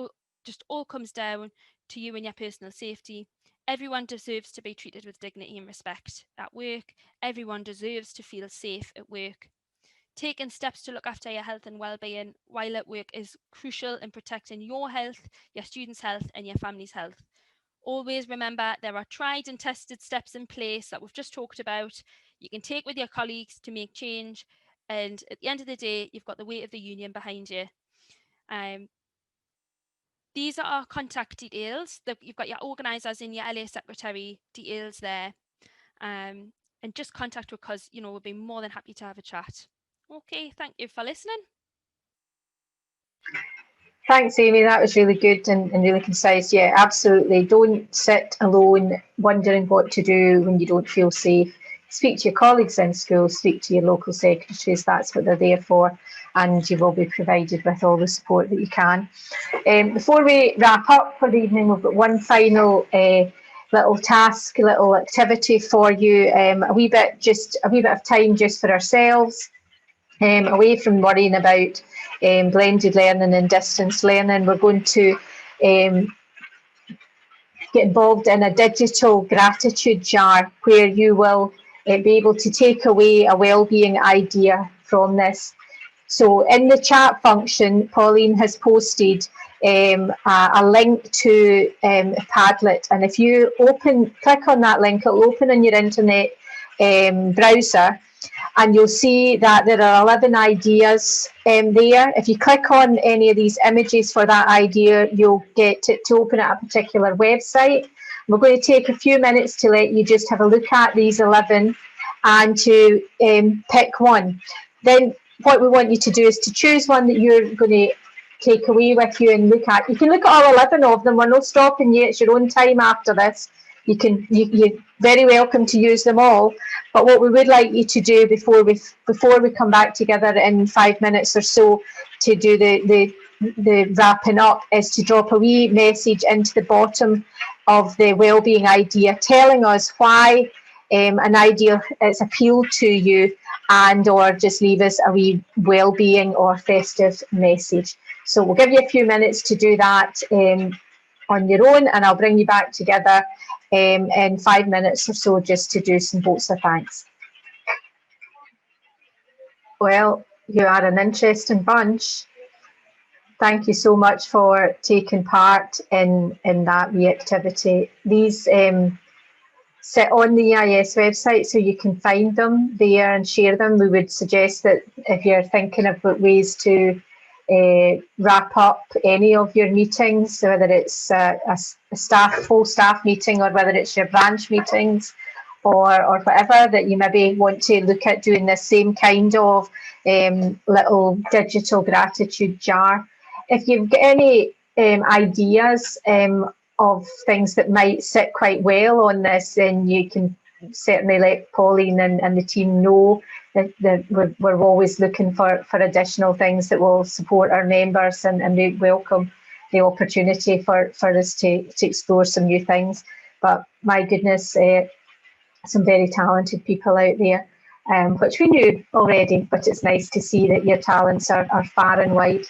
just all comes down to you and your personal safety. Everyone deserves to be treated with dignity and respect at work. Everyone deserves to feel safe at work. Taking steps to look after your health and well-being while at work is crucial in protecting your health, your students' health, and your family's health. Always remember there are tried and tested steps in place that we've just talked about. You can take with your colleagues to make change, and at the end of the day, you've got the weight of the union behind you. These are our contact details. You've got your organisers and your LA secretary details there, and just contact us because we'll be more than happy to have a chat. Okay, thank you for listening. Thanks, Amy. That was really good and really concise. Yeah, absolutely. Don't sit alone wondering what to do when you don't feel safe. Speak to your colleagues in school, speak to your local secretaries. That's what they're there for, and you will be provided with all the support that you can. Before we wrap up for the evening, we've got one final little task, little activity for you. A wee bit of time just for ourselves. Away from worrying about blended learning and distance learning, we're going to get involved in a digital gratitude jar where you will be able to take away a wellbeing idea from this. So in the chat function, Pauline has posted a link to Padlet, and if you click on that link, it'll open in your internet browser, and you'll see that there are 11 ideas there. If you click on any of these images for that idea, you'll get it to open at a particular website. We're going to take a few minutes to let you just have a look at these 11 and to pick one. Then what we want you to do is to choose one that you're going to take away with you and look at. You can look at all 11 of them. We're not stopping you. It's your own time after this. You're very welcome to use them all. But what we would like you to do before we come back together in 5 minutes or so to do the wrapping up is to drop a wee message into the bottom of the wellbeing idea, telling us why an idea has appealed to you, and or just leave us a wee wellbeing or festive message. So we'll give you a few minutes to do that on your own, and I'll bring you back together in 5 minutes or so just to do some votes of thanks. Well, you are an interesting bunch. Thank you so much for taking part in that wee activity. These sit on the EIS website, so you can find them there and share them. We would suggest that if you're thinking about ways to wrap up any of your meetings, whether it's a full staff meeting or whether it's your branch meetings or whatever, that you maybe want to look at doing this same kind of little digital gratitude jar. If you've got any ideas of things that might sit quite well on this, then you can certainly let Pauline and the team know that we're always looking for additional things that will support our members, and we welcome the opportunity for us to explore some new things. But my goodness, some very talented people out there, which we knew already, but it's nice to see that your talents are far and wide.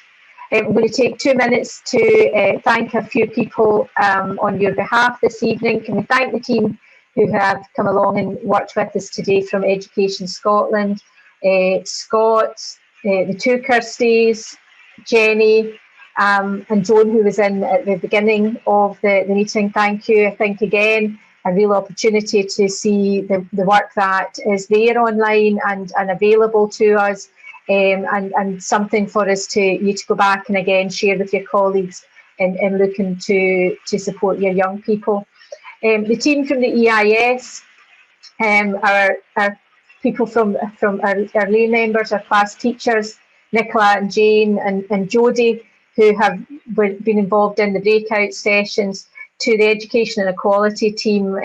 I'm going to take 2 minutes to thank a few people on your behalf this evening. Can we thank the team who have come along and worked with us today from Education Scotland, Scott, the two Kirsties, Jenny, and Joan, who was in at the beginning of the meeting. Thank you. I think, again, a real opportunity to see the work that is there online and available to us, and something for us to go back and again share with your colleagues in looking to support your young people. The team from the EIS are people from our lay members, our class teachers, Nicola and Jane and Jodie, who have been involved in the breakout sessions. to the Education and Equality team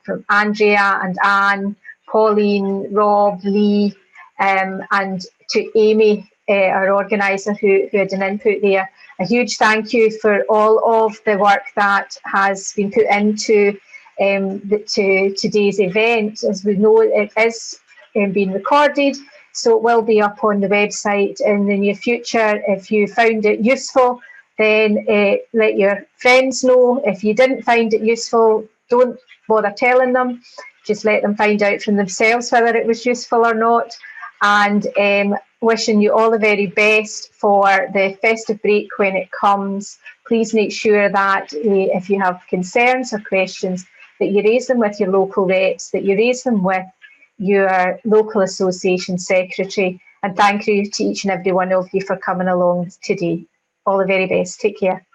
from Andrea and Anne, Pauline, Rob, Lee, and to Amy, our organiser, who had an input there. A huge thank you for all of the work that has been put into to today's event. As we know, it is being recorded, so it will be up on the website in the near future. If you found it useful, then let your friends know. If you didn't find it useful, don't bother telling them. Just let them find out from themselves whether it was useful or not. And wishing you all the very best for the festive break when it comes. Please make sure that if you have concerns or questions, that you raise them with your local reps, that you raise them with your local association secretary. And thank you to each and every one of you for coming along today. All the very best. Take care.